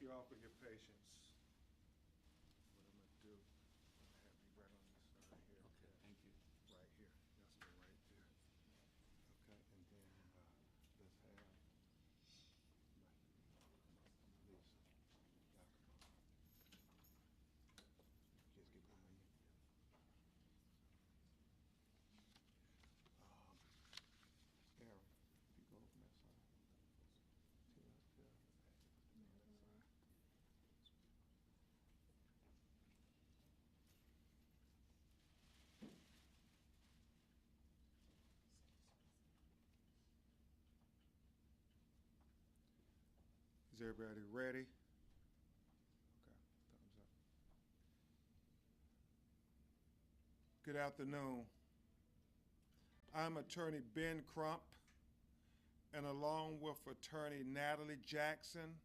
you all for your patience. What I'm gonna do, I'm gonna have you right on this side here. Okay, thank you. Right here. That's the right there. Okay, and then let's have Lisa. Y'all come on. Just get behind me. Aaron, if you go from that side. To that side. Is everybody ready? Okay, thumbs up. Good afternoon. I'm attorney Ben Crump, and along with attorney Natalie Jackson,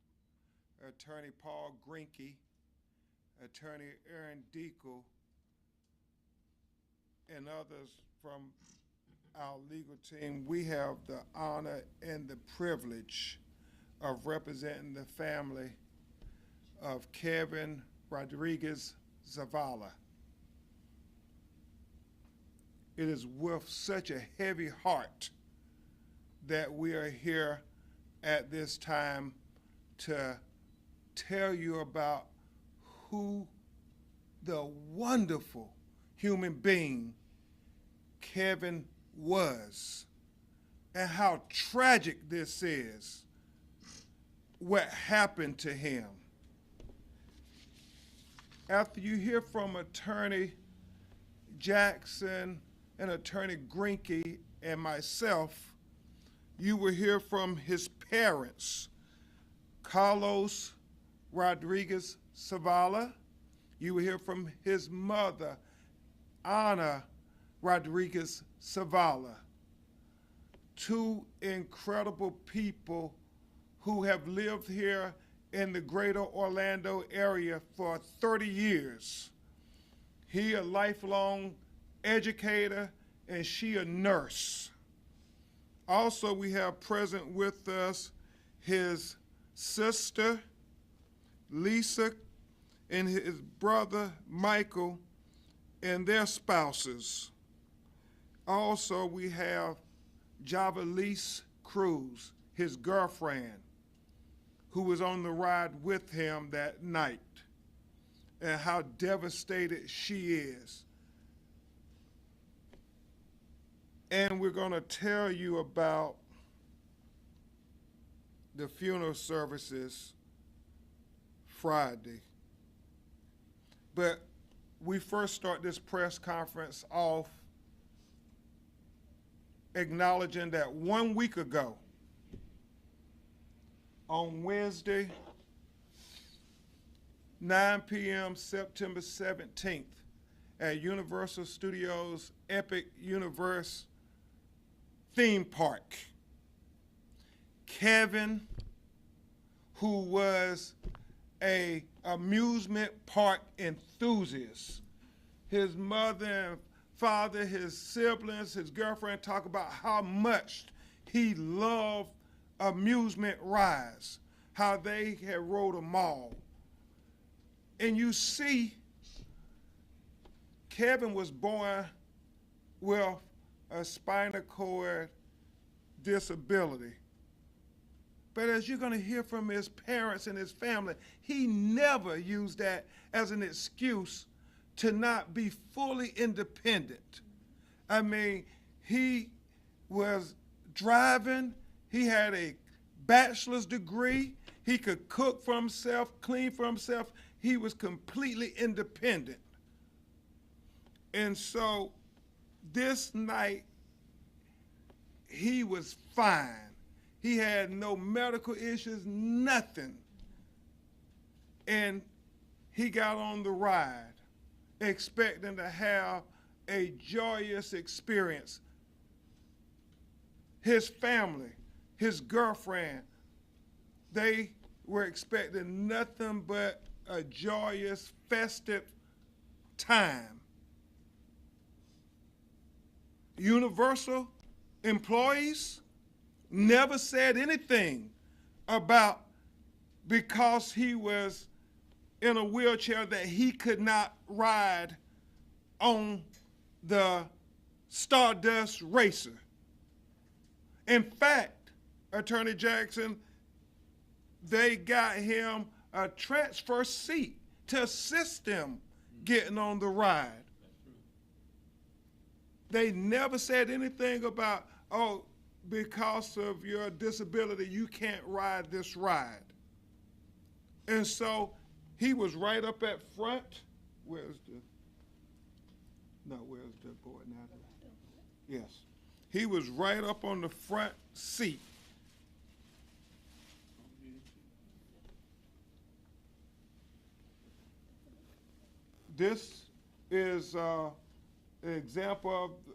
attorney Paul Grinke, attorney Aaron Deacle, and others from our legal team, we have the honor and the privilege of representing the family of Kevin Rodriguez Zavala. It is with such a heavy heart that we are here at this time to tell you about who the wonderful human being Kevin was and how tragic this is, what happened to him. After you hear from attorney Jackson and attorney Grinke and myself, you will hear from his parents, Carlos Rodriguez Zavala. You will hear from his mother, Ana Rodriguez Zavala. Two incredible people who have lived here in the greater Orlando area for 30 years. He a lifelong educator and she a nurse. Also, we have present with us his sister, Lisa, and his brother, Michael, and their spouses. Also, we have Javalise Cruz, his girlfriend, who was on the ride with him that night, and how devastated she is. And we're going to tell you about the funeral services Friday. But we first start this press conference off acknowledging that 1 week ago, on Wednesday, 9 p.m., September 17th, at Universal Studios Epic Universe theme park, Kevin, who was an amusement park enthusiast, his mother and father, his siblings, his girlfriend talk about how much he loved amusement rides, how they had rode them all. And you see, Kevin was born with a spinal cord disability. But as you're going to hear from his parents and his family, he never used that as an excuse to not be fully independent. I mean, he was driving, he had a bachelor's degree, he could cook for himself, clean for himself, he was completely independent. And so this night, he was fine. He had no medical issues, nothing. And he got on the ride, expecting to have a joyous experience. His family, his girlfriend, they were expecting nothing but a joyous, festive time. Universal employees never said anything about because he was in a wheelchair that he could not ride on the Stardust Racer. In fact, Attorney Jackson, they got him a transfer seat to assist him getting on the ride. They never said anything about, oh, because of your disability, you can't ride this ride. And so he was right up at front. Where's the board now? Yes. He was right up on the front seat. This is an example of the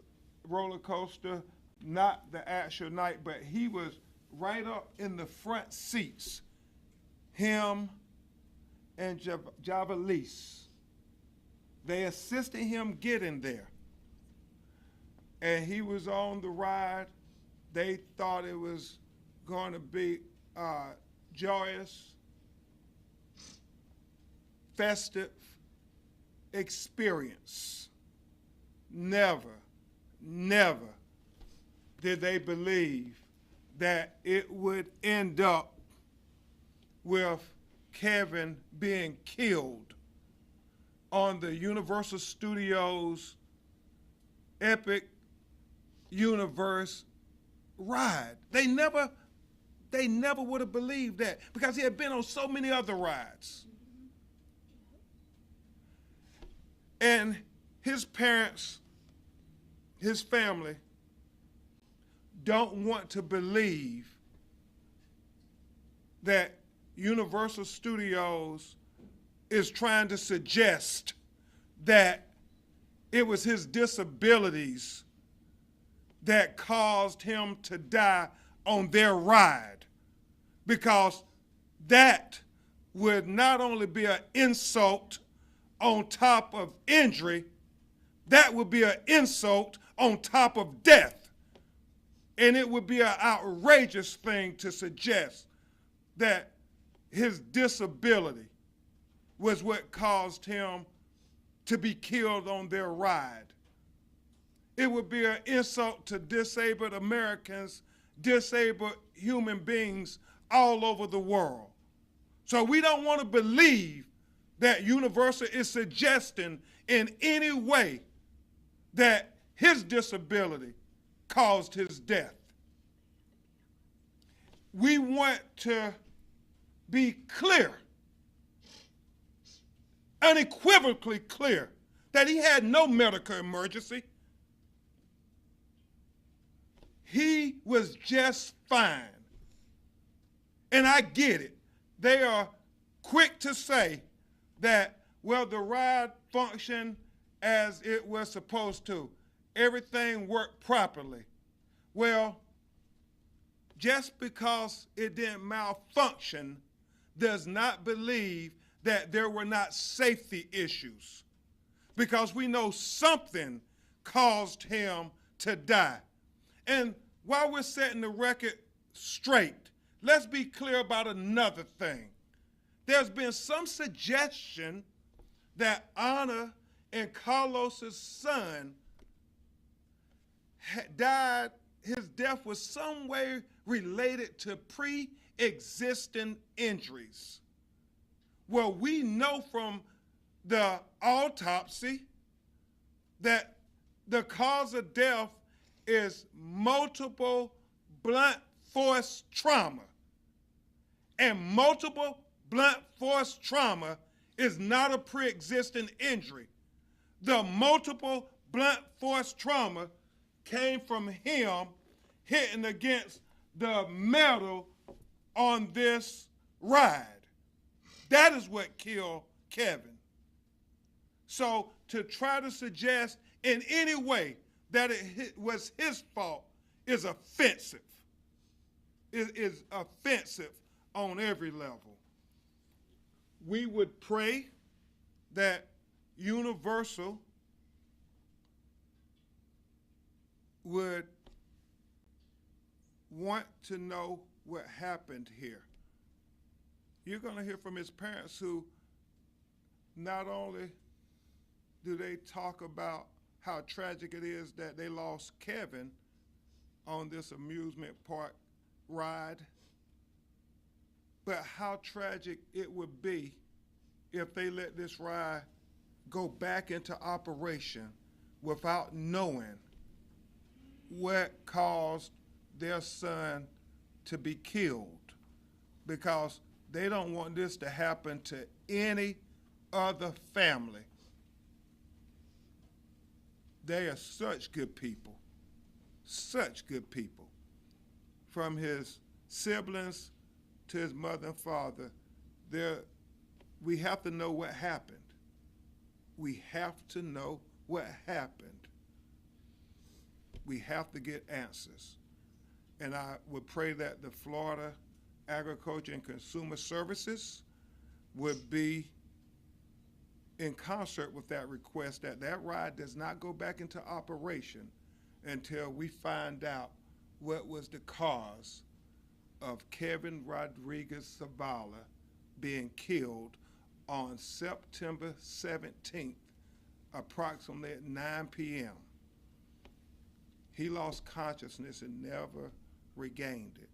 roller coaster, not the actual night, but he was right up in the front seats. Him and Javalis. They assisted him getting there. And he was on the ride. They thought it was going to be joyous, festive experience. Never did they believe that it would end up with Kevin being killed on the Universal Studios Epic Universe ride. They never would have believed that because he had been on so many other rides. And his parents, his family, don't want to believe that Universal Studios is trying to suggest that it was his disabilities that caused him to die on their ride, because that would not only be an insult on top of injury, that would be an insult on top of death. And it would be an outrageous thing to suggest that his disability was what caused him to be killed on their ride. It would be an insult to disabled Americans, disabled human beings all over the world. So we don't want to believe that Universal is suggesting in any way that his disability caused his death. We want to be clear, unequivocally clear, that he had no medical emergency. He was just fine. And I get it. They are quick to say that, well, the ride functioned as it was supposed to. Everything worked properly. Well, just because it didn't malfunction does not believe that there were not safety issues, because we know something caused him to die. And while we're setting the record straight, let's be clear about another thing. There's been some suggestion that Ana and Carlos's son died, his death was some way related to pre-existing injuries. Well, we know from the autopsy that the cause of death is multiple blunt force trauma. And multiple blunt force trauma is not a pre-existing injury. The multiple blunt force trauma came from him hitting against the metal on this ride. That is what killed Kevin. So to try to suggest in any way that it was his fault is offensive. It is offensive on every level. We would pray that Universal would want to know what happened here. You're going to hear from his parents who not only do they talk about how tragic it is that they lost Kevin on this amusement park ride, but how tragic it would be if they let this ride go back into operation without knowing what caused their son to be killed, because they don't want this to happen to any other family. They are such good people, such good people. From his siblings to his mother and father, we have to know what happened. We have to know what happened. We have to get answers. And I would pray that the Florida Agriculture and Consumer Services would be in concert with that request, that that ride does not go back into operation until we find out what was the cause of Kevin Rodriguez Zavala being killed on September 17th, approximately at 9 p.m. He lost consciousness and never regained it.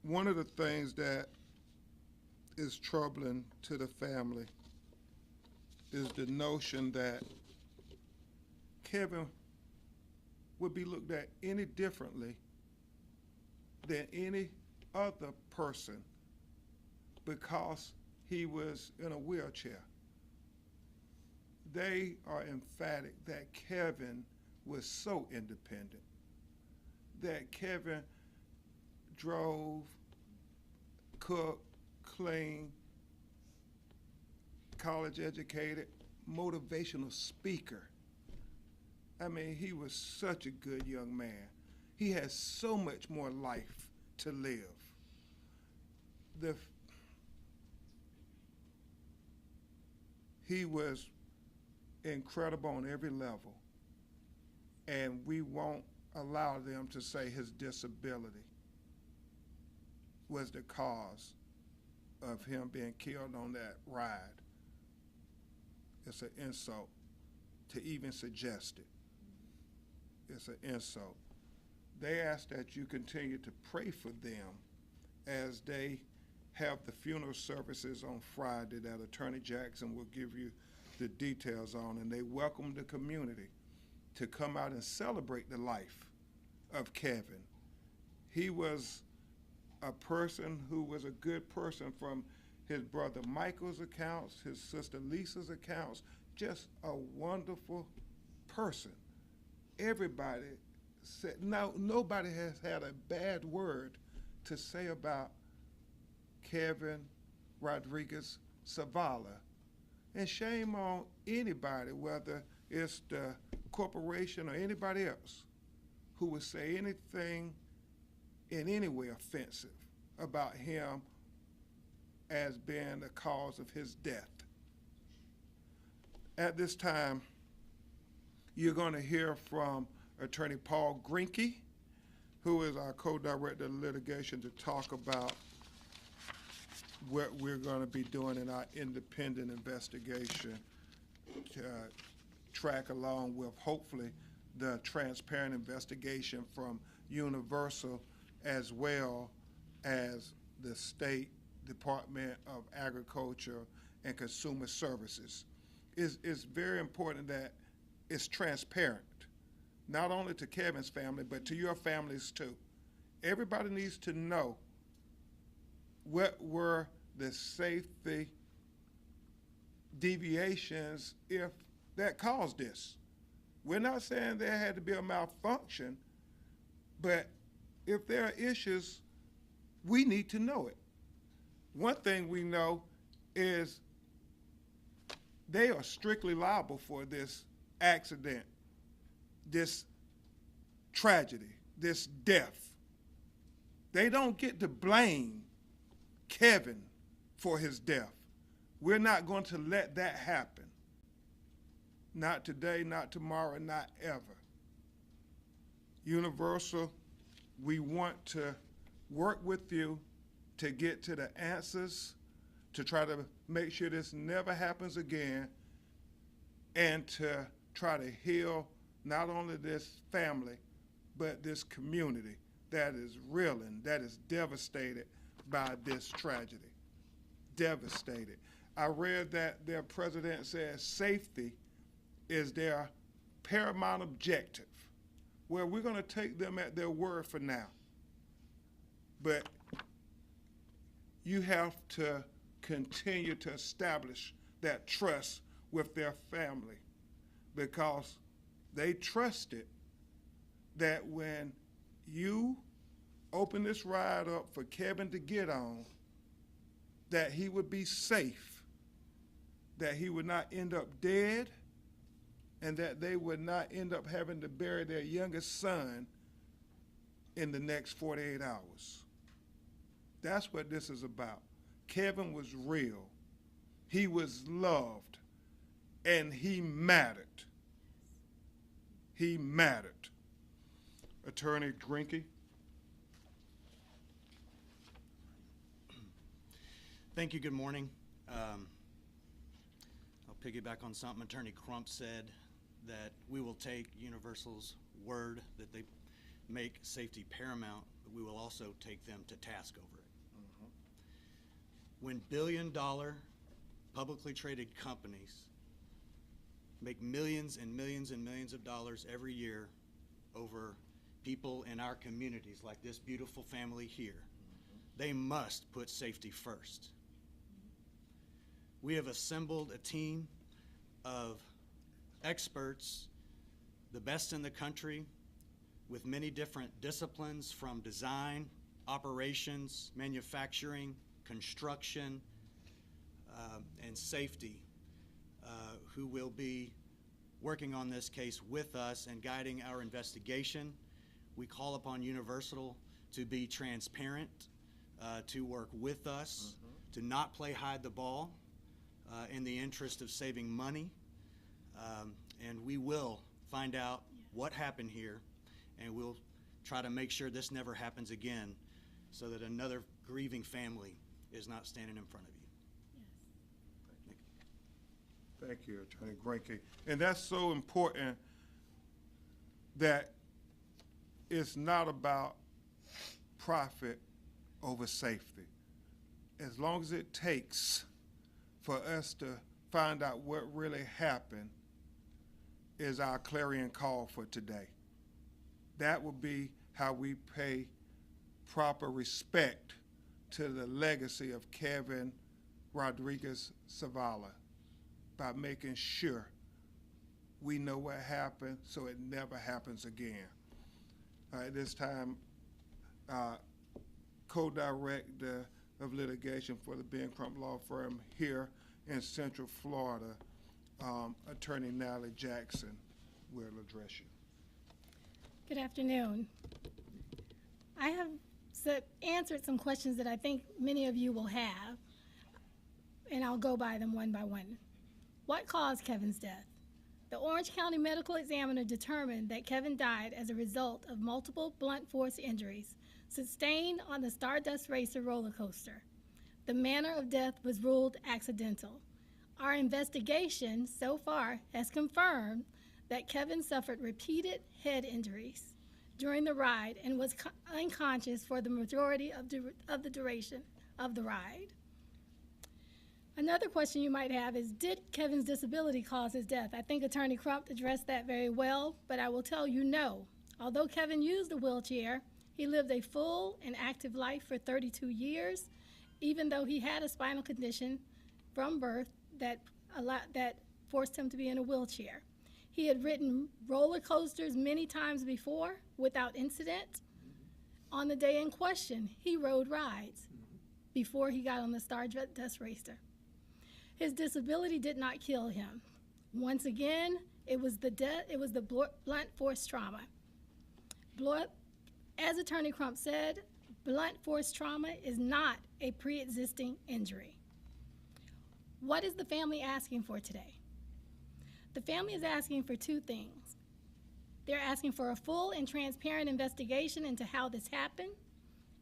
One of the things that is troubling to the family is the notion that Kevin would be looked at any differently than any other person because he was in a wheelchair. They are emphatic that Kevin was so independent, that Kevin drove, cooked, cleaned, college educated, motivational speaker. I mean, he was such a good young man. He has so much more life to live. He was incredible on every level, and we won't allow them to say his disability was the cause of him being killed on that ride. It's an insult to even suggest it. It's an insult. They ask that you continue to pray for them as they have the funeral services on Friday that Attorney Jackson will give you the details on, and they welcome the community to come out and celebrate the life of Kevin. He was a person who was a good person from his brother Michael's accounts, his sister Lisa's accounts, just a wonderful person. Everybody said, nobody has had a bad word to say about Kevin Rodriguez Zavala. And shame on anybody, whether it's the corporation or anybody else, who would say anything in any way offensive about him as being the cause of his death. At this time, you're going to hear from Attorney Paul Greinke, who is our co-director of litigation, to talk about what we're going to be doing in our independent investigation to track along with, hopefully, the transparent investigation from Universal as well as the State Department of Agriculture and Consumer Services. It's very important that it's transparent, not only to Kevin's family, but to your families too. Everybody needs to know what were the safety deviations if that caused this. We're not saying there had to be a malfunction, but if there are issues, we need to know it. One thing we know is they are strictly liable for this accident, this tragedy, this death. They don't get to blame Kevin for his death. We're not going to let that happen. Not today, not tomorrow, not ever. Universal, we want to work with you to get to the answers, to try to make sure this never happens again, and to try to heal not only this family, but this community that is reeling, that is devastated by this tragedy. Devastated. I read that their president says safety is their paramount objective. Well, we're going to take them at their word for now. But you have to continue to establish that trust with their family, because they trusted that when you open this ride up for Kevin to get on, that he would be safe, that he would not end up dead, and that they would not end up having to bury their youngest son in the next 48 hours. That's what this is about. Kevin was real. He was loved, and he mattered. He mattered. Attorney Grinke. Thank you. Good morning. I'll piggyback on something Attorney Crump said, that we will take Universal's word that they make safety paramount, but we will also take them to task over it. When billion-dollar publicly traded companies make millions and millions and millions of dollars every year over people in our communities, like this beautiful family here, they must put safety first. We have assembled a team of experts, the best in the country, with many different disciplines, from design, operations, manufacturing, construction, and safety, who will be working on this case with us and guiding our investigation. We call upon Universal to be transparent, to work with us, to not play hide the ball in the interest of saving money. And we will find out what happened here, and we'll try to make sure this never happens again, so that another grieving family is not standing in front of you. Yes. Thank you, Attorney Grinke. And that's so important, that it's not about profit over safety. As long as it takes for us to find out what really happened, is our clarion call for today. That will be how we pay proper respect to the legacy of Kevin Rodriguez Zavala, by making sure we know what happened so it never happens again. At this time, co-director of litigation for the Ben Crump Law Firm here in Central Florida, Attorney Natalie Jackson will address you. Good afternoon. I have answered some questions that I think many of you will have, and I'll go by them one by one. What caused Kevin's death? The Orange County Medical Examiner determined that Kevin died as a result of multiple blunt force injuries sustained on the Stardust Racer roller coaster. The manner of death was ruled accidental. Our investigation so far has confirmed that Kevin suffered repeated head injuries during the ride and was unconscious for the majority of the duration of the ride. Another question you might have is, did Kevin's disability cause his death? I think Attorney Crump addressed that very well, but I will tell you no. Although Kevin used a wheelchair, he lived a full and active life for 32 years, even though he had a spinal condition from birth that forced him to be in a wheelchair. He had ridden roller coasters many times before without incident. On the day in question, he rode rides before he got on the Stardust Racer. His disability did not kill him. Once again, it was the blunt force trauma. As Attorney Crump said, blunt force trauma is not a pre-existing injury. What is the family asking for today? The family is asking for two things. They're asking for a full and transparent investigation into how this happened,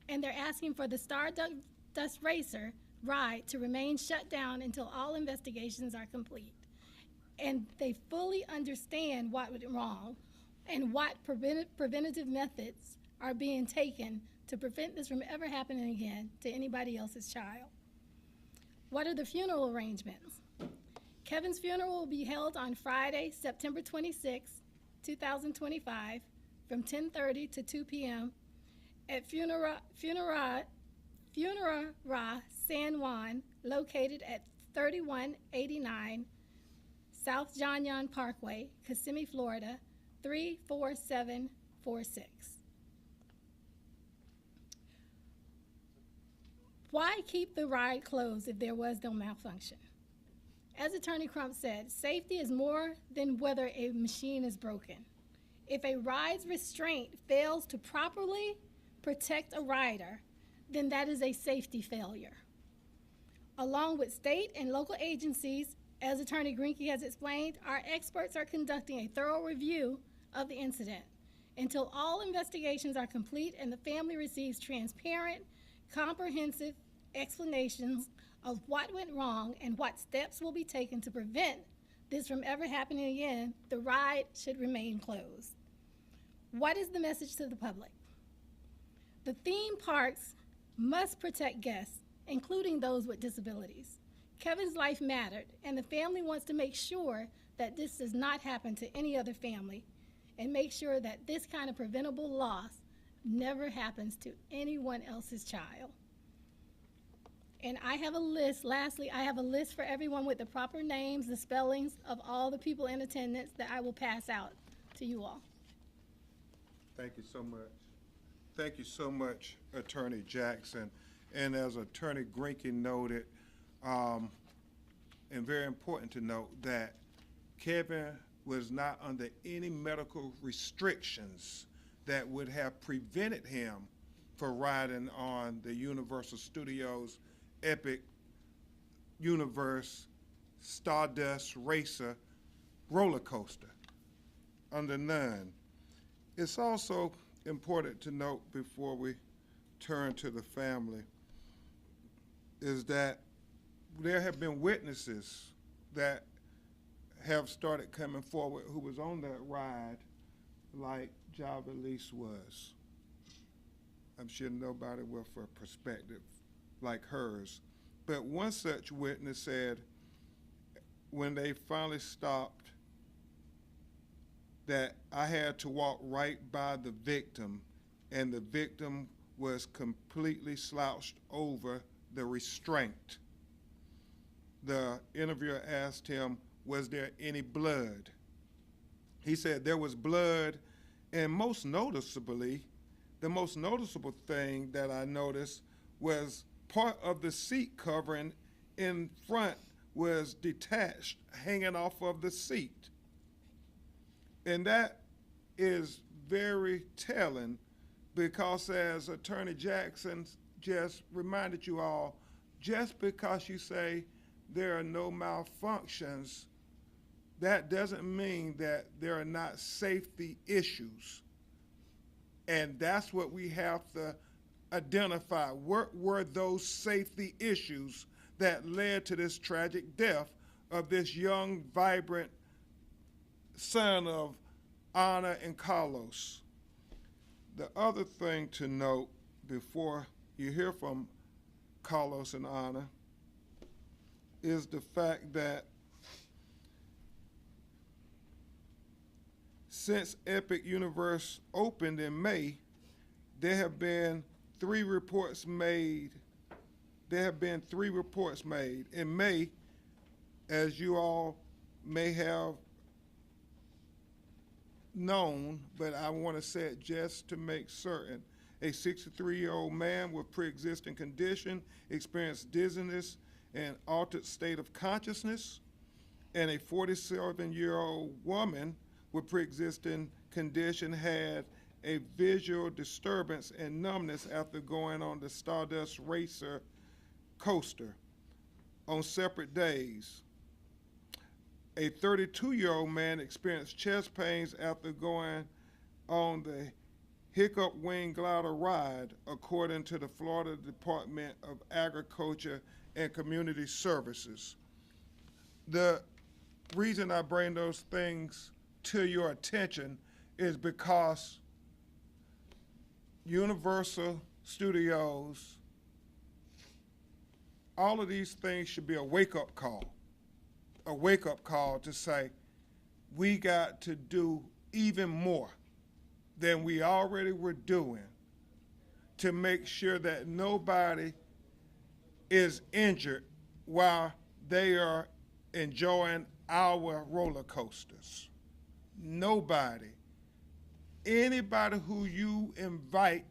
and they're asking for the Stardust Racer ride to remain shut down until all investigations are complete. And they fully understand what went wrong and what preventative methods are being taken to prevent this from ever happening again to anybody else's child. What are the funeral arrangements? Kevin's funeral will be held on Friday, September 26, 2025, from 10:30 to 2 p.m. at Funerara San Juan, located at 3189 South John Yon Parkway, Kissimmee, Florida, 34746. Why keep the ride closed if there was no malfunction? As Attorney Crump said, safety is more than whether a machine is broken. If a ride's restraint fails to properly protect a rider, then that is a safety failure. Along with state and local agencies, as Attorney Greinke has explained, our experts are conducting a thorough review of the incident until all investigations are complete and the family receives transparent, comprehensive explanations of what went wrong and what steps will be taken to prevent this from ever happening again. The ride should remain closed. What is the message to the public? The theme parks must protect guests, including those with disabilities. Kevin's life mattered, and the family wants to make sure that this does not happen to any other family and make sure that this kind of preventable loss never happens to anyone else's child. And I have a list, lastly, I have a list for everyone with the proper names, the spellings of all the people in attendance that I will pass out to you all. Thank you so much. Thank you so much, Attorney Jackson. And as Attorney Greinke noted, and very important to note that Kevin was not under any medical restrictions that would have prevented him from riding on the Universal Studios Epic Universe Stardust Racer roller coaster, under none. It's also important to note before we turn to the family is that there have been witnesses that have started coming forward who was on that ride like Javalise was. I'm sure nobody with a perspective like hers. But one such witness said when they finally stopped that I had to walk right by the victim, and the victim was completely slouched over the restraint. The interviewer asked him, was there any blood? He said there was blood, and most noticeably, the most noticeable thing that I noticed was part of the seat covering in front was detached, hanging off of the seat. And that is very telling because, as Attorney Jackson just reminded you all, just because you say there are no malfunctions, that doesn't mean that there are not safety issues. And that's what we have to identify. What were those safety issues that led to this tragic death of this young, vibrant son of Anna and Carlos? The other thing to note before you hear from Carlos and Anna is the fact that since Epic Universe opened in May, there have been 3 reports made. There have been 3 reports made. In May, as you all may have known, but I want to say it just to make certain, a 63-year-old man with pre-existing condition experienced dizziness and altered state of consciousness, and a 47-year-old woman with pre-existing condition had a visual disturbance and numbness after going on the Stardust Racer coaster on separate days. A 32-year-old man experienced chest pains after going on the Hiccup Wing Glider ride, according to the Florida Department of Agriculture and Community Services. The reason I bring those things to your attention is because Universal Studios, all of these things should be a wake-up call to say, we got to do even more than we already were doing to make sure that nobody is injured while they are enjoying our roller coasters. Nobody. Anybody who you invite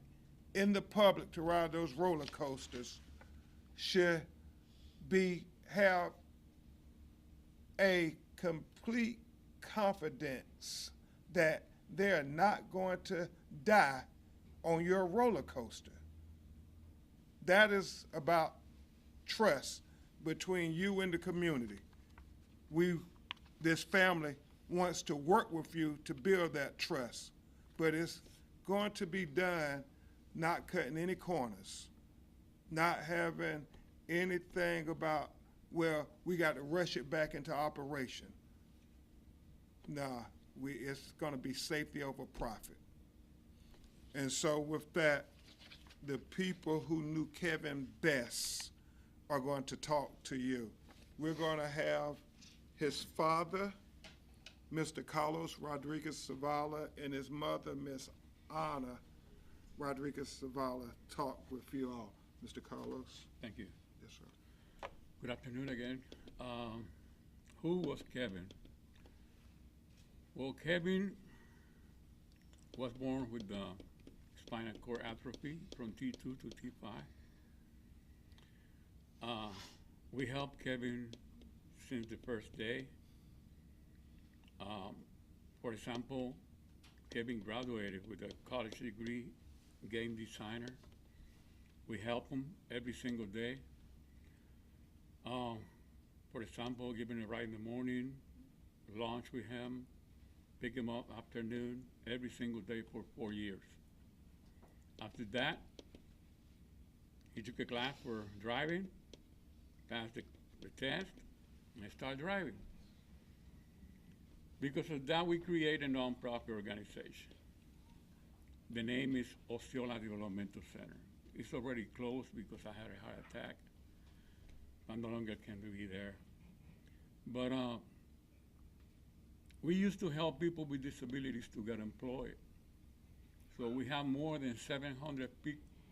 in the public to ride those roller coasters should have a complete confidence that they're not going to die on your roller coaster. That is about trust between you and the community. This family wants to work with you to build that trust, but it's going to be done not cutting any corners, not having anything about, well, we got to rush it back into operation. Nah, it's going to be safety over profit. And so with that, the people who knew Kevin best are going to talk to you. We're going to have his father, Mr. Carlos Rodriguez Zavala, and his mother, Miss Ana Rodriguez Zavala, talk with you all. Mr. Carlos? Thank you. Yes, sir. Good afternoon again. Who was Kevin? Well, Kevin was born with spinal cord atrophy from T2 to T5. We helped Kevin since the first day. For example, Kevin graduated with a college degree, game designer. We help him every single day. For example, giving him a ride in the morning, lunch with him, pick him up afternoon, every single day for 4 years. After that, he took a class for driving, passed the test, and started driving. Because of that, we create a nonprofit organization. The name is Osceola Developmental Center. It's already closed because I had a heart attack. I no longer can be there. But we used to help people with disabilities to get employed. So we have more than 700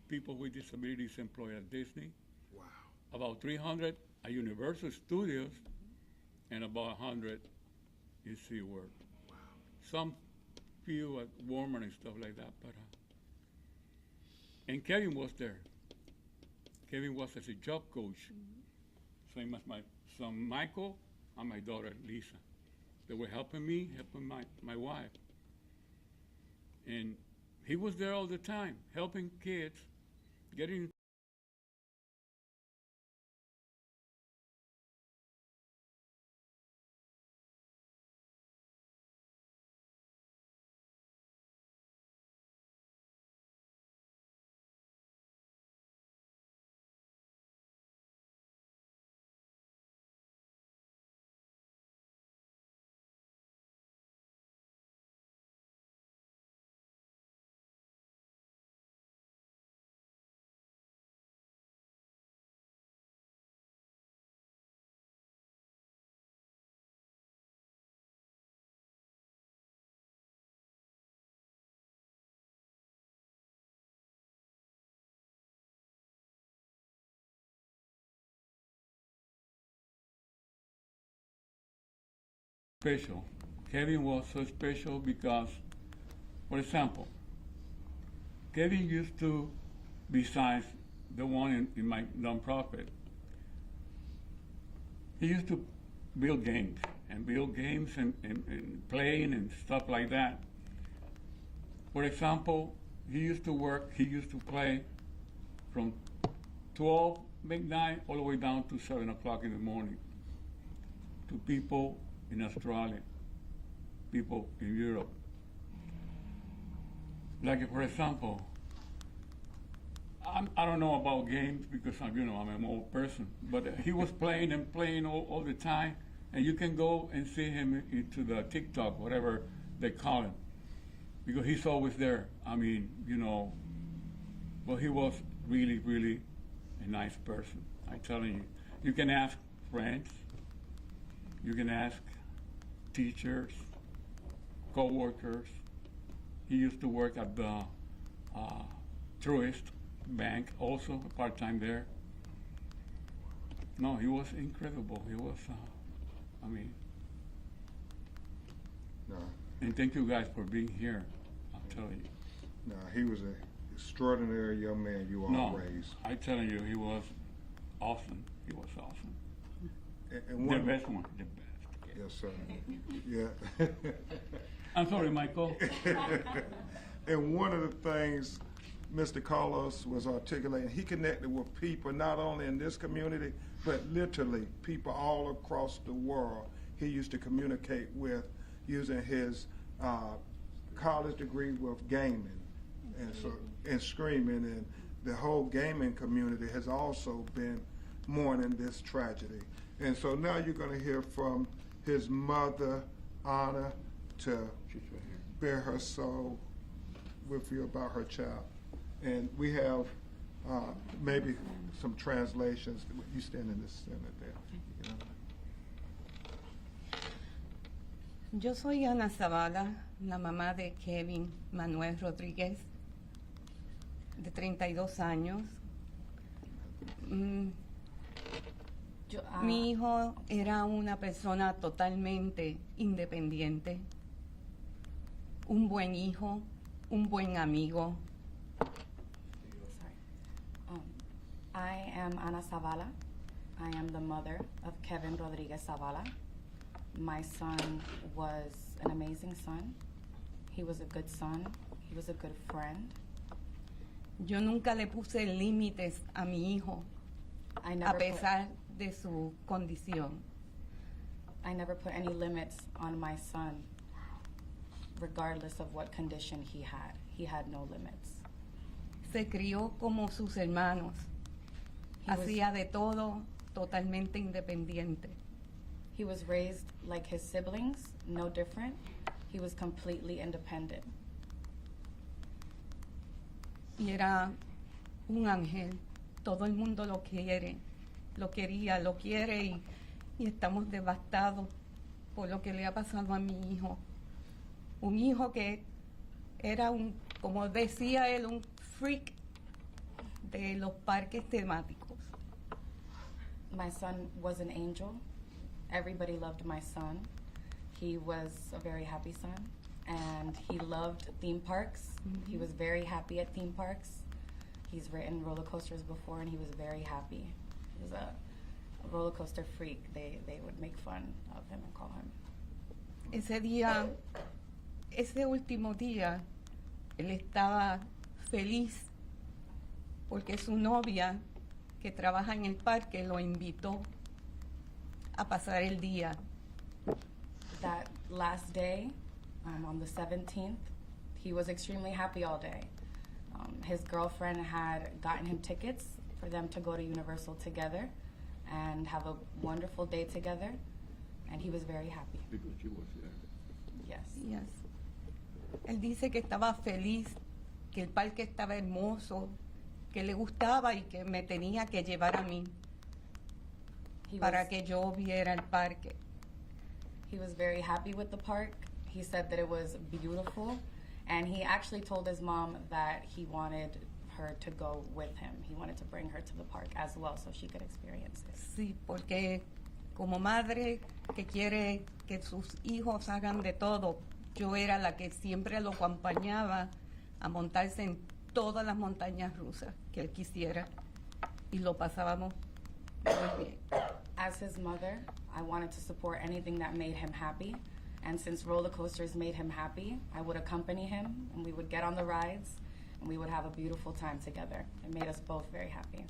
people with disabilities employed at Disney. Wow. About 300 at Universal Studios, and about 100 in SeaWorld. Wow. Some few at Walmart and stuff like that. But and Kevin was there. Kevin was as a job coach, same as my son Michael and my daughter Lisa. They were helping me, helping my wife. And he was there all the time, helping kids, getting special. Kevin was so special because, for example, Kevin used to, besides the one in my nonprofit, he used to build games and playing and stuff like that. For example, he used to play from 12 midnight all the way down to 7 o'clock in the morning to people in Australia, people in Europe. Like, for example, I don't know about games because I'm an old person, but he was playing and playing all the time, and you can go and see him into the TikTok, whatever they call him, because he's always there. I mean, but he was really, really a nice person. I'm telling you. You can ask friends, you can ask teachers, co-workers. He used to work at the Truist Bank, also part-time there. No, he was incredible. He was, No, and thank you guys for being here. I'm telling you. no, he was an extraordinary young man you all No, raised. I'm telling you, he was awesome. He was awesome. And The one, best one, the best. yes, sir. Yeah. I'm sorry, Michael. And one of the things Mr. Carlos was articulating, he connected with people not only in this community, but literally people all across the world. He used to communicate with using his college degree with gaming and screaming, and the whole gaming community has also been mourning this tragedy. And so now you're going to hear from his mother, Anna, to She's right here. bear her soul with you about her child. And we have maybe some translations. You stand in the center there. Yo soy Ana Zavala, la mamá de Kevin Manuel Rodríguez, de 32 años. Mi hijo era una persona totalmente independiente, un buen hijo, un buen amigo. I am Ana Zavala. I am the mother of Kevin Rodriguez Zavala. My son was an amazing son. He was a good son. He was a good friend. Yo nunca le puse límites a mi hijo, I a never, put, pesar de su condición. I never put any limits on my son, regardless of what condition he had. He had no limits. Se crió como sus hermanos. He was- Hacía de todo totalmente independiente. He was raised like his siblings, no different. He was completely independent. Y era un ángel. Todo el mundo lo quiere, lo quería, lo quiere y estamos devastados por lo que le ha pasado a mi hijo. Un hijo que era como decía él, un freak de los parques temáticos. My son was an angel. Everybody loved my son. He was a very happy son, and he loved theme parks. He was very happy at theme parks. He's ridden roller coasters before, and he was very happy. He was a roller coaster freak. They would make fun of him and call him. Ese último día, él estaba feliz porque su novia, que trabaja en el parque, lo invitó a pasar el día. That last day, on the 17th, he was extremely happy all day. His girlfriend had gotten him tickets for them to go to Universal together and have a wonderful day together, and he was very happy. Because she was there. Yes. Yes. Él dice que estaba feliz, que el parque estaba hermoso, que le gustaba y que me tenía que llevar a mí He para was, que yo viera el parque. he was very happy with the park. He said that it was beautiful, and he actually told his mom that he wanted her to go with him. He wanted to bring her to the park as well so she could experience it. Sí, porque como madre que quiere que sus hijos hagan de todo, yo era la que siempre lo acompañaba a montarse en todas las montañas rusas que él quisiera y lo pasábamos muy bien. As his mother, I wanted to support anything that made him happy. And since roller coasters made him happy, I would accompany him and we would get on the rides and we would have a beautiful time together. It made us both very happy.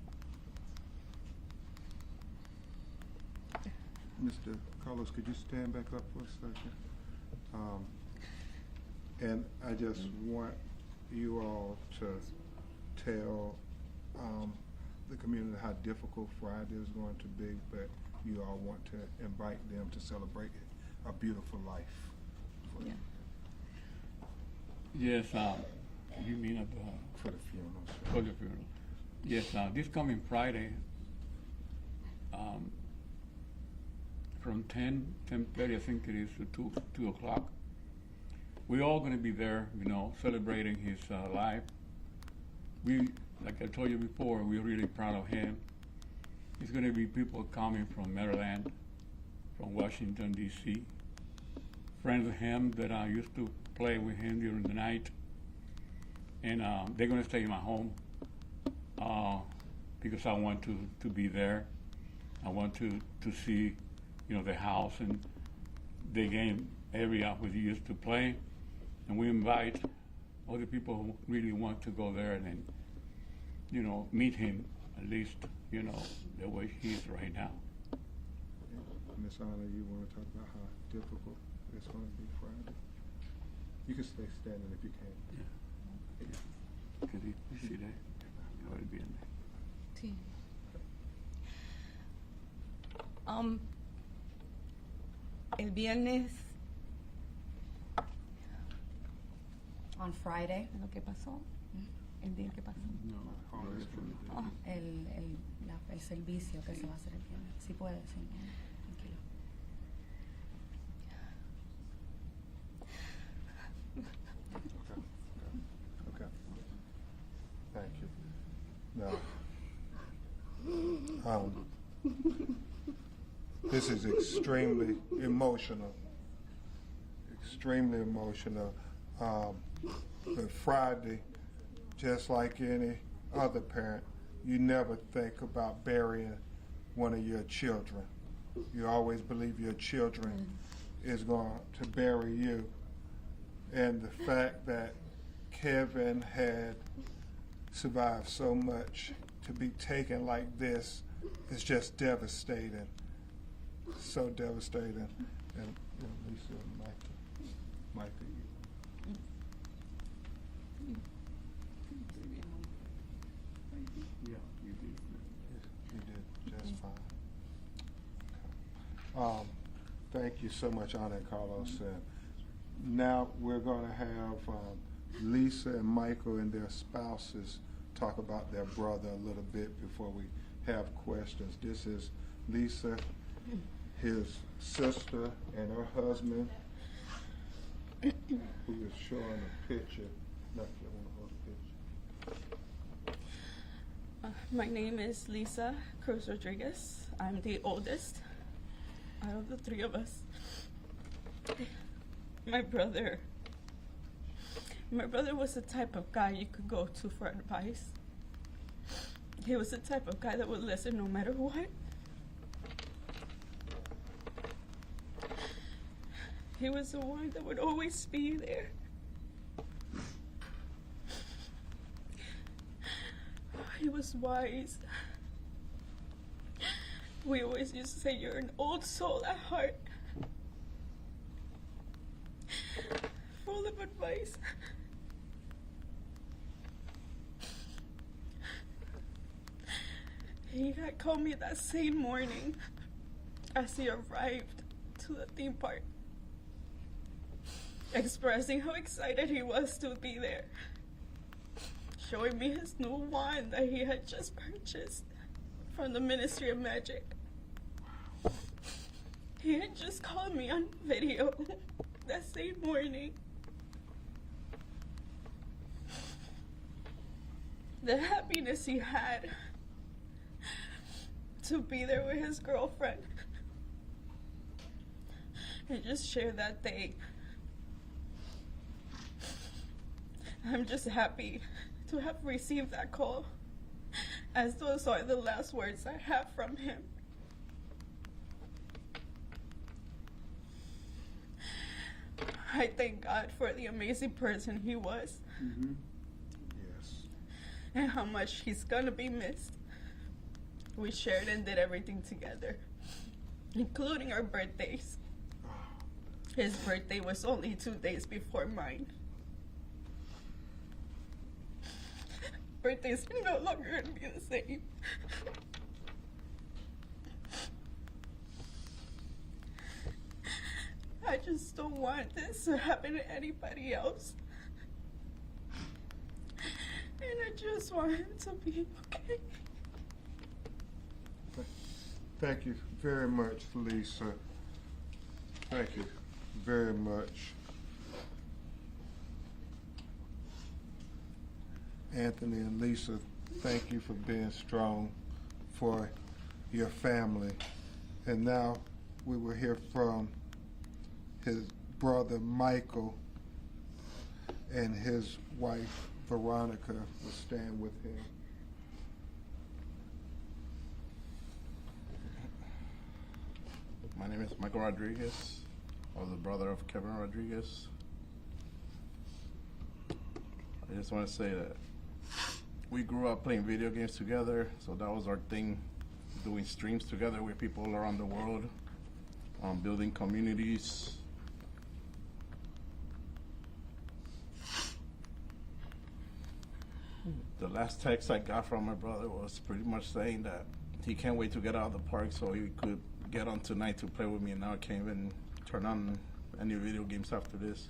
Mr. Carlos, could you stand back up for a second? And I just want you all to tell the community how difficult Friday is going to be, but you all want to invite them to celebrate a beautiful life. For, Yeah. Yes, you mean at the, for the funeral. for the funeral. Yes, this coming Friday, from 10:30, I think it is, to 2 o'clock. We're all going to be there, celebrating his life. We, like I told you before, we're really proud of him. There's going to be people coming from Maryland, from Washington, D.C., friends of him that I used to play with him during the night. And they're going to stay in my home because I want to be there. I want to see, the house and the game area where he used to play. And we invite other people who really want to go there and, meet him at least, the way he is right now. Miss Anna, you want to talk about how difficult it's going to be Friday? You can stay standing if you can. Because you see that? You ought to be in there. Sí. El viernes, On Friday, lo que pasó, el día que pasó. No, Ah, el servicio que se va a hacer el viernes. Sí puede, sí. Tranquilo. Okay. Thank you. Now, this is extremely emotional. Extremely emotional. But Friday, just like any other parent, you never think about burying one of your children. You always believe your children is going to bury you. And the fact that Kevin had survived so much to be taken like this is just devastating. So devastating. And Lisa and Micah, Yeah, you did. you did just fine. Thank you so much, Anna and Carlos. Now we're going to have Lisa and Michael and their spouses talk about their brother a little bit before we have questions. This is Lisa, his sister, and her husband, who is showing a picture. Look, you want to hold the picture. My name is Lisa Cruz Rodriguez. I'm the oldest out of the three of us. My brother was the type of guy you could go to for advice. He was the type of guy that would listen no matter what. He was the one that would always be there. He was wise. We always used to say, "You're an old soul at heart." Full of advice. He had called me that same morning as he arrived to the theme park, expressing how excited he was to be there, showing me his new wand that he had just purchased from the Ministry of Magic. He had just called me on video that same morning. The happiness he had to be there with his girlfriend and just share that day. I'm just happy to have received that call, as those are the last words I have from him. I thank God for the amazing person he was. Mm-hmm. Yes. And how much he's gonna be missed. We shared and did everything together. including our birthdays. His birthday was only 2 days before mine. Birthdays are no longer going to be the same. I just don't want this to happen to anybody else. And I just want him to be okay. Thank you very much, Lisa. Thank you very much. Anthony and Lisa, thank you for being strong for your family. And now we will hear from his brother Michael, and his wife Veronica will stand with him. My name is Michael Rodriguez. I was the brother of Kevin Rodriguez. I just want to say that we grew up playing video games together, so that was our thing, doing streams together with people around the world, building communities. The last text I got from my brother was pretty much saying that he can't wait to get out of the park so he could get on tonight to play with me, and now I can't even turn on any video games after this.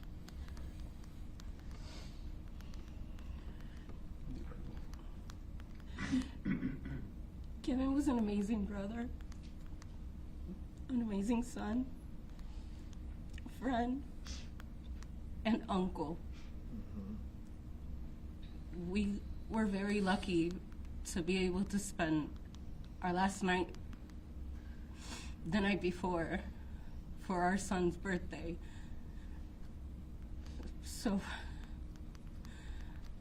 Kevin was an amazing brother, an amazing son, friend, and uncle. We were very lucky to be able to spend our last night, the night before, for our son's birthday. So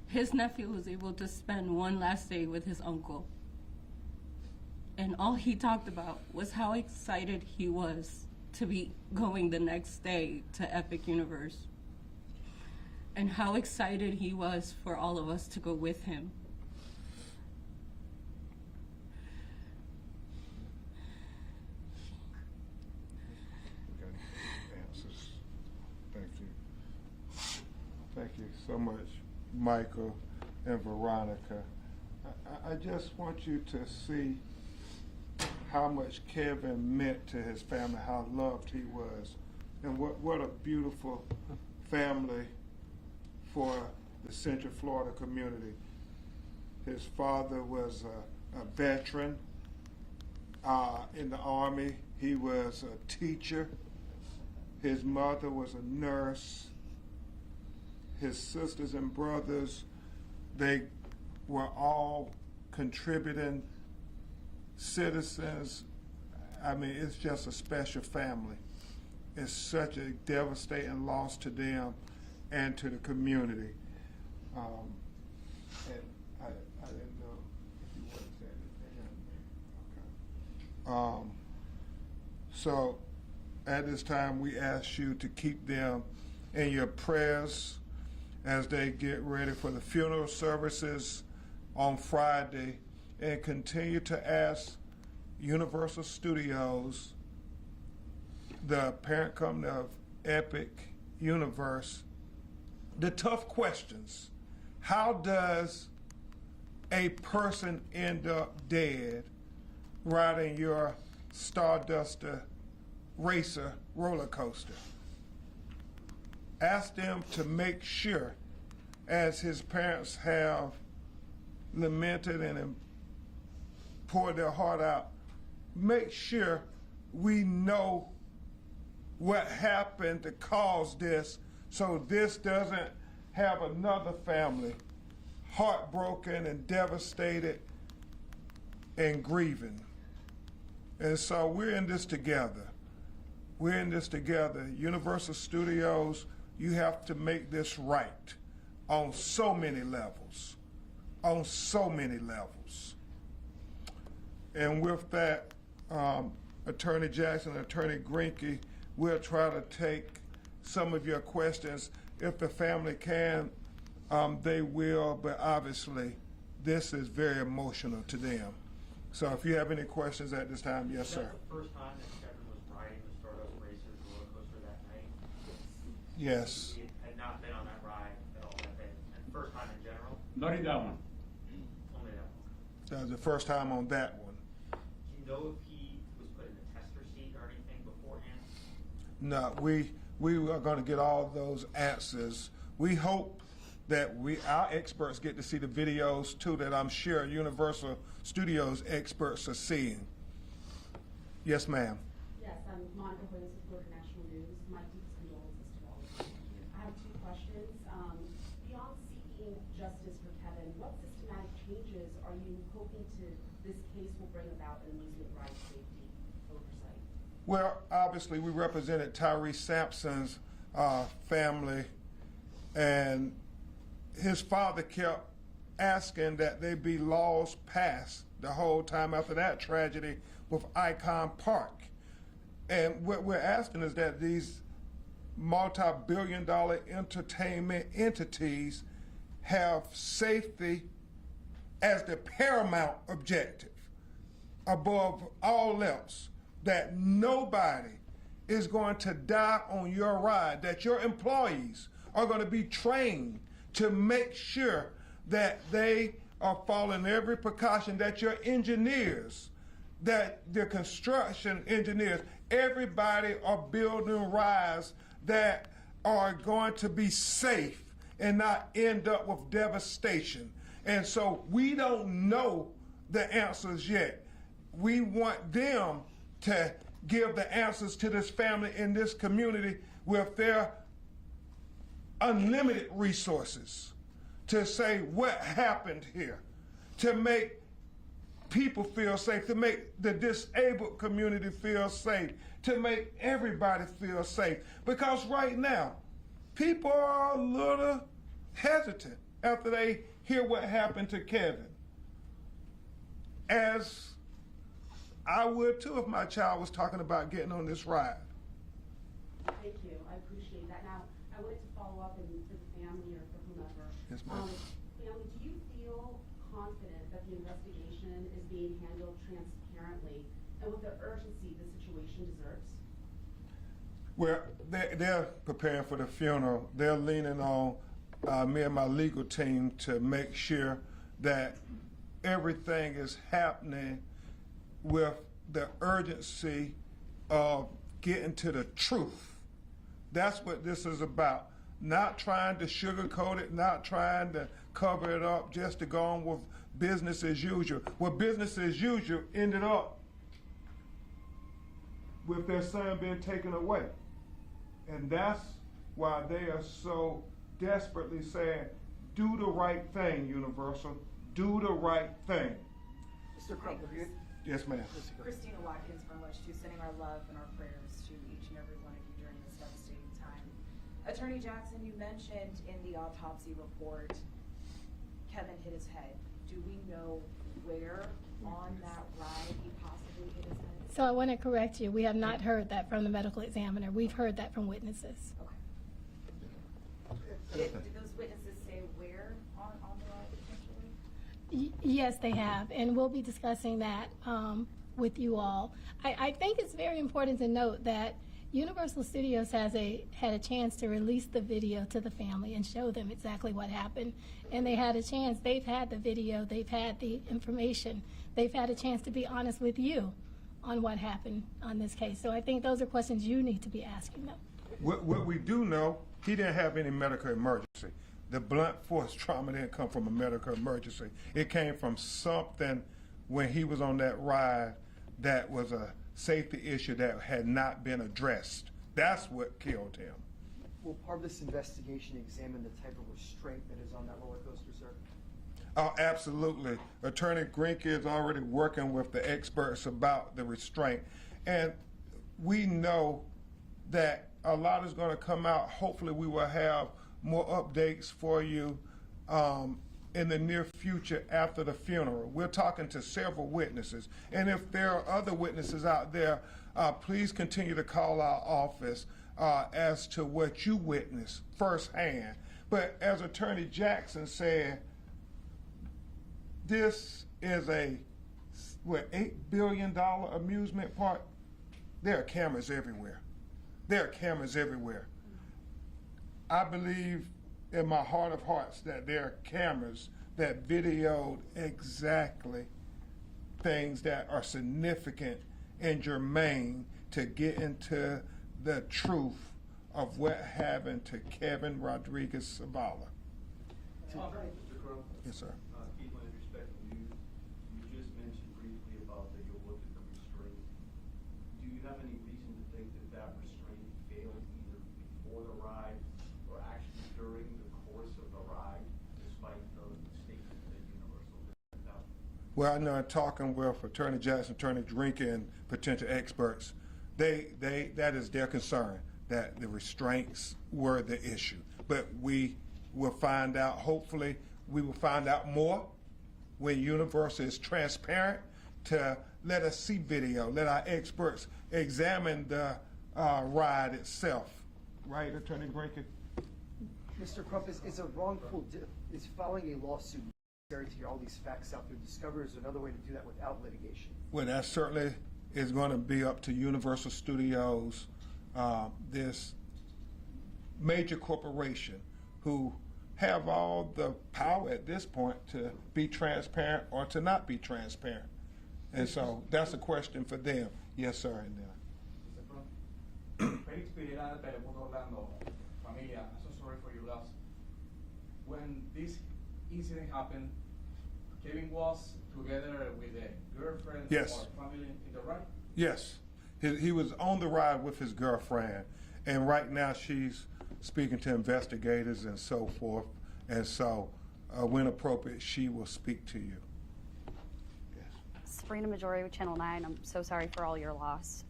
his nephew was able to spend one last day with his uncle. And all he talked about was how excited he was to be going the next day to Epic Universe, and how excited he was for all of us to go with him. Answers. Thank you. Thank you so much, Michael and Veronica. I just want you to see how much Kevin meant to his family, how loved he was, and what a beautiful family for the Central Florida community. His father was a veteran in the Army. He was a teacher. His mother was a nurse. His sisters and brothers, they were all contributing citizens. I mean, it's just a special family. It's such a devastating loss to them and to the community. And I didn't know if you wanted to say anything. Okay. So at this time, we ask you to keep them in your prayers as they get ready for the funeral services on Friday, and continue to ask Universal Studios, the parent company of Epic Universe, the tough questions. How does a person end up dead riding your Starduster Racer roller coaster? Ask them to make sure, as his parents have lamented and poured their heart out, make sure we know what happened to cause this, so this doesn't have another family heartbroken and devastated and grieving. And so we're in this together. We're in this together. Universal Studios, you have to make this right on so many levels. On so many levels. And with that, Attorney Jackson and Attorney Greinke, we'll try to take some of your questions. If the family can, they will, but obviously this is very emotional to them. So if you have any questions at this time, yes, sir. That's the first time that Kevin was Yes. You had not been on that ride at all that day, and first time in general, Not in that one. only that one. That was the first time on that one. Do you know if he was put in a tester seat or anything beforehand? No, we are going to get all those answers. We hope that our experts get to see the videos too that I'm sure Universal Studios experts are seeing. Yes, ma'am. Yes, I'm Monica Williams with Florida National News. My deepest condolences to all of you. I have two questions. Beyond seeking justice for Kevin, what systematic changes are you hoping this case will bring about in amusement ride safety oversight? Well, obviously, we represented Tyrese Sampson's family, and his father kept asking that there be laws passed the whole time after that tragedy with Icon Park. And what we're asking is that these multi-billion-dollar entertainment entities have safety as the paramount objective above all else, that nobody is going to die on your ride, that your employees are going to be trained to make sure that they are following every precaution, that your engineers, that the construction engineers, everybody are building rides that are going to be safe and not end up with devastation. And so we don't know the answers yet. We want them to give the answers to this family in this community with their unlimited resources to say what happened here, to make people feel safe, to make the disabled community feel safe, to make everybody feel safe. Because right now, people are a little hesitant after they hear what happened to Kevin. As I would too if my child was talking about getting on this ride. Thank you. I appreciate that. Now, I wanted to follow up and for the family or for whomever. Yes, ma'am. Family, do you feel confident that the investigation is being handled transparently and with the urgency the situation deserves? Well, they're preparing for the funeral. They're leaning on me and my legal team to make sure that everything is happening with the urgency of getting to the truth. That's what this is about. Not trying to sugarcoat it, not trying to cover it up, just to go on with business as usual. Well, business as usual ended up with their son being taken away. And that's why they are so desperately saying, do the right thing, Universal. Do the right thing. Mr. Crump, have you? Yes, ma'am. Christina Watkins from Wish 2, sending our love and our prayers to each and every one of you during this devastating time. Attorney Jackson, you mentioned in the autopsy report, Kevin hit his head. Do we know where on that ride he possibly hit his head? So I want to correct you. We have not heard that from the medical examiner. We've heard that from witnesses. Okay. Did those witnesses say where on the ride potentially? Yes, they have, and we'll be discussing that with you all. I think it's very important to note that Universal Studios had a chance to release the video to the family and show them exactly what happened. And they had a chance. They've had the video. They've had the information. They've had a chance to be honest with you on what happened on this case. So I think those are questions you need to be asking them. What we do know, he didn't have any medical emergency. The blunt force trauma didn't come from a medical emergency. It came from something when he was on that ride that was a safety issue that had not been addressed. That's what killed him. Will part of this investigation examine the type of restraint that is on that roller coaster, sir? Oh, absolutely. Attorney Greenke is already working with the experts about the restraint. And we know that a lot is going to come out. Hopefully we will have more updates for you in the near future after the funeral. We're talking to several witnesses. And if there are other witnesses out there, please continue to call our office as to what you witnessed firsthand. But as Attorney Jackson said, this is a, $8 billion amusement park? There are cameras everywhere. There are cameras everywhere. I believe in my heart of hearts that there are cameras that videoed exactly things that are significant and germane to get into the truth of what happened to Kevin Rodriguez Zavala. Mr. Crump? Yes, sir. Keith, with respect to you, you just mentioned briefly about that you'll look at the restraint. Do you have any reason to think that that restraint failed either before the ride or actually during the course of the ride, despite the statement that Universal did out? Well, I know in talking with Attorney Jackson, Attorney Drinker, and potential experts, that is their concern, that the restraints were the issue. But we will find out, hopefully, we will find out more when Universal is transparent to let us see video, let our experts examine the ride itself. Right, Attorney Drinker? Mr. Crump, is a wrongful, is filing a lawsuit necessary to get all these facts out there discovered? Is there another way to do that without litigation? Well, that certainly is going to be up to Universal Studios, this major corporation who have all the power at this point to be transparent or to not be transparent. And so that's a question for them. Yes, sir. And Felix Pereira, Telemundo Orlando. Familia, I'm so sorry for your loss. When this incident happened, Kevin was together with a girlfriend yes. or family in the ride? Yes. He was on the ride with his girlfriend. And right now she's speaking to investigators and so forth. And so when appropriate, she will speak to you. Sabrina Majori with Channel 9. I'm so sorry for all your loss.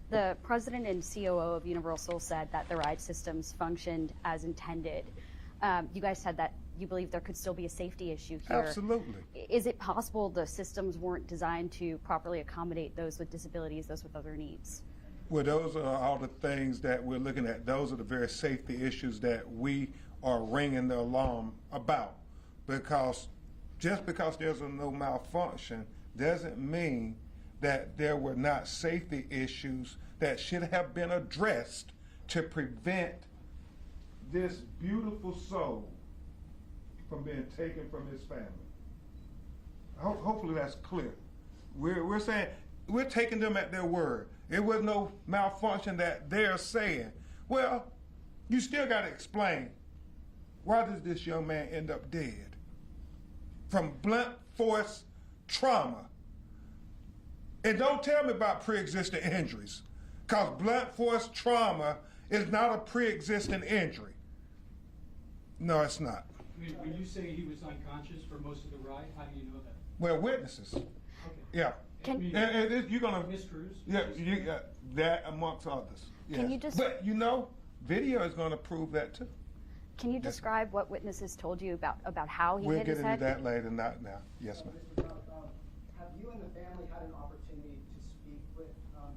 The president and COO of Universal said that the ride systems functioned as intended. You guys said that you believe there could still be a safety issue here. Absolutely. Is it possible the systems weren't designed to properly accommodate those with disabilities, those with other needs? Well, those are all the things that we're looking at. Those are the very safety issues that we are ringing the alarm about. Because just because there's no malfunction doesn't mean that there were not safety issues that should have been addressed to prevent this beautiful soul from being taken from his family. Hopefully that's clear. We're saying, we're taking them at their word. It was no malfunction that they're saying. Well, you still got to explain, why does this young man end up dead? From blunt force trauma. And don't tell me about pre-existing injuries, because blunt force trauma is not a pre-existing injury. No, it's not. When you say he was unconscious for most of the ride, how do you know that? Well, witnesses. Okay. Yeah. You're gonna Miss Cruz? Yeah, you got that amongst others. Yes. Can you just? But you know, video is going to prove that too. Can you describe what witnesses told you about how he We'll hit his get head? into that later, not now. Yes, ma'am. Mr. Crump, have you and the family had an opportunity to speak with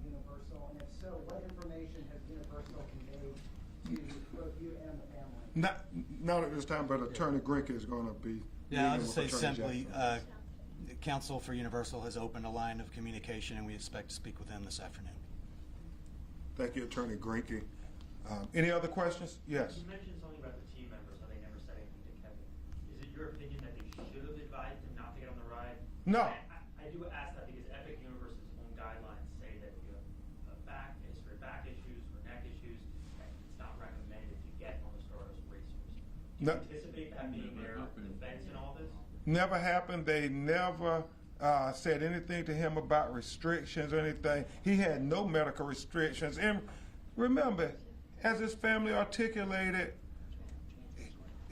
Universal? And if so, what information has Universal conveyed to both you and the family? Not at this time, but Attorney Grinke is going to be. Yeah, I'll just say Attorney simply, Jackson. Counsel for Universal has opened a line of communication, and we expect to speak with them this afternoon. Thank you, Attorney Grinke. Any other questions? Yes. You mentioned something about the team members, how they never said anything to Kevin. Is it your opinion that they should have advised him not to get on the ride? No. I do ask that because Epic Universe's own guidelines say that if you have a history of back issues or neck issues, that it's not recommended to get on the stars racers. Do you anticipate that being their defense in all this? Never happened. They never said anything to him about restrictions or anything. He had no medical restrictions. And remember, as his family articulated,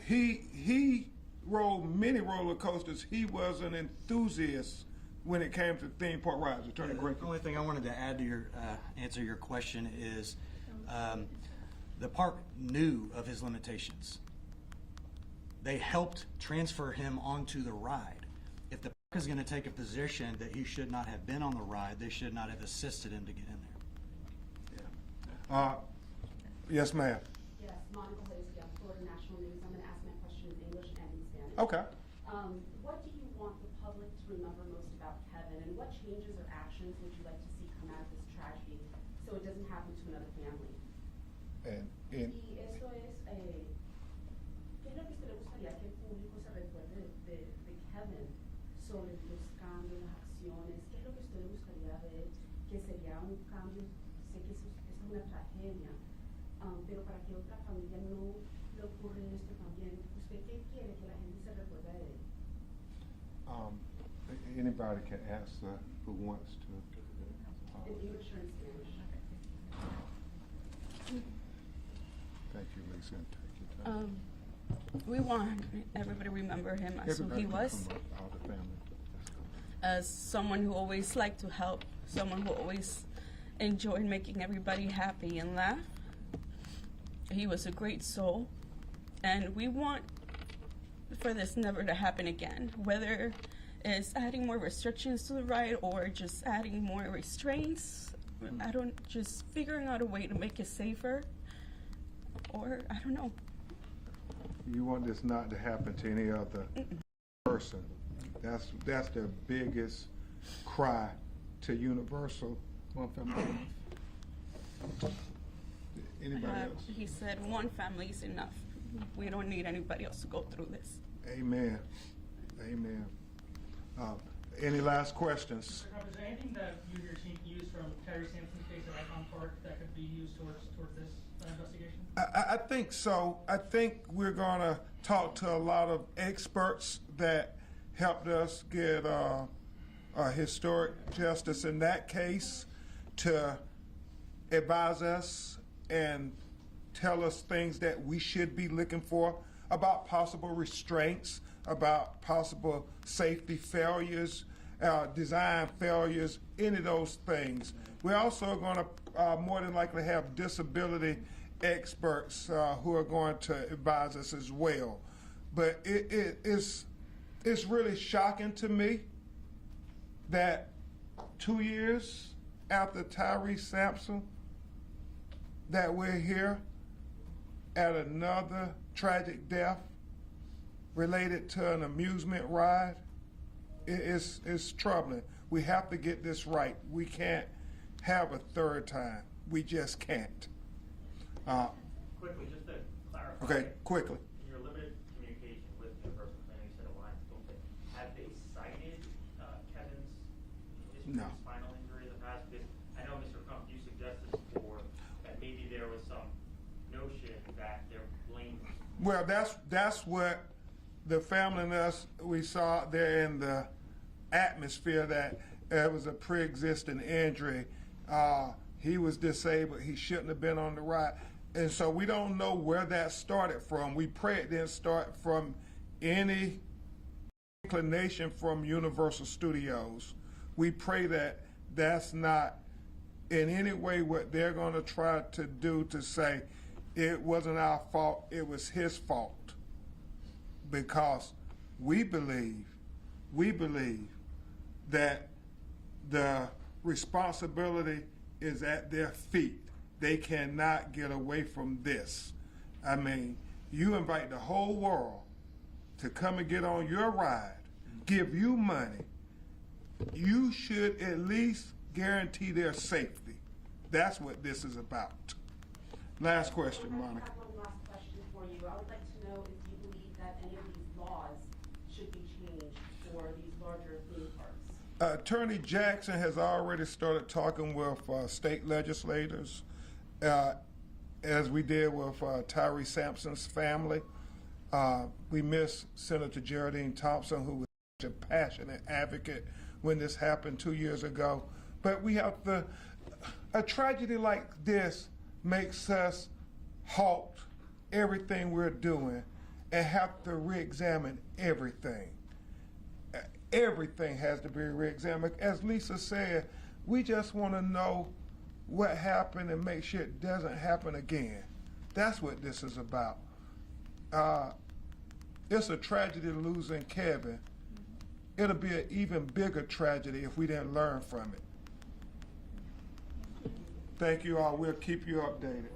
he rode many roller coasters. He was an enthusiast when it came to theme park rides. Attorney Grinke. The only thing I wanted to add to your answer your question is the park knew of his limitations. They helped transfer him onto the ride. If the park is going to take a position that he should not have been on the ride, they should not have assisted him to get in there. Yeah. Yes, ma'am. Yes, Monica Lacey, Florida National News. I'm going to ask my question in English and in Spanish. Okay. What do you want the public to remember most about Kevin, and what changes or actions would you like to see come out of this tragedy so it doesn't happen to another family? And Y esto es sobre los cambios, las acciones, qué es lo que usted le gustaría ver, que sería un cambio, sé que eso es una tragedia, pero para que otra familia no le ocurra esto también, ¿usted qué quiere que la gente se recuerde de él? Anybody can answer who wants to. In English or in Spanish? Thank you, Lisa, and take your time. We want everybody to remember him as Everybody who he can was, come up, all the family. Let's go. as someone who always liked to help, someone who always enjoyed making everybody happy and laugh. He was a great soul, and we want for this never to happen again, whether it's adding more restrictions to the ride or just adding more restraints. Just figuring out a way to make it safer, or I don't know. You want this not to happen to any other person. That's the biggest cry to Universal. One family. Anybody else? He said one family is enough. We don't need anybody else to go through this. Amen. Amen. Any last questions? Mr. Crump, is there anything that you or your team can use from Terry Sampson's case at Icon Park that could be used towards this investigation? I think so. I think we're going to talk to a lot of experts that helped us get historic justice in that case to advise us and tell us things that we should be looking for about possible restraints, about possible safety failures, design failures, any of those things. We're also going to more than likely have disability experts who are going to advise us as well. But it's really shocking to me that 2 years after Tyree Sampson, that we're here at another tragic death related to an amusement ride. It's troubling. We have to get this right. We can't have a third time. We just can't. Quickly, just to clarify. Okay, quickly. In your limited communication with Universal Planning Center Alliance, have they cited Kevin's history of spinal injury in the past? Because I know, Mr. Crump, you suggested before that maybe there was some notion that they're blamed. Well, that's what the family and us, we saw there in the atmosphere, that it was a pre-existing injury. He was disabled. He shouldn't have been on the ride. And so we don't know where that started from. We pray it didn't start from any inclination from Universal Studios. We pray that that's not in any way what they're going to try to do to say it wasn't our fault, it was his fault. Because we believe that the responsibility is at their feet. They cannot get away from this. I mean, you invite the whole world to come and get on your ride, give you money. You should at least guarantee their safety. That's what this is about. Last question, Monica. I have one last question for you. I would like to know if you believe that any of these laws should be changed for these larger theme parks. Attorney Jackson has already started talking with state legislators, as we did with Tyree Sampson's family. We miss Senator Geraldine Thompson, who was such a passionate advocate when this happened 2 years ago. But we have to, a tragedy like this makes us halt everything we're doing and have to re-examine everything. Everything has to be re-examined. As Lisa said, we just want to know what happened and make sure it doesn't happen again. That's what this is about. It's a tragedy losing Kevin. It'll be an even bigger tragedy if we didn't learn from it. Thank you all. We'll keep you updated.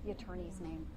The attorney's name.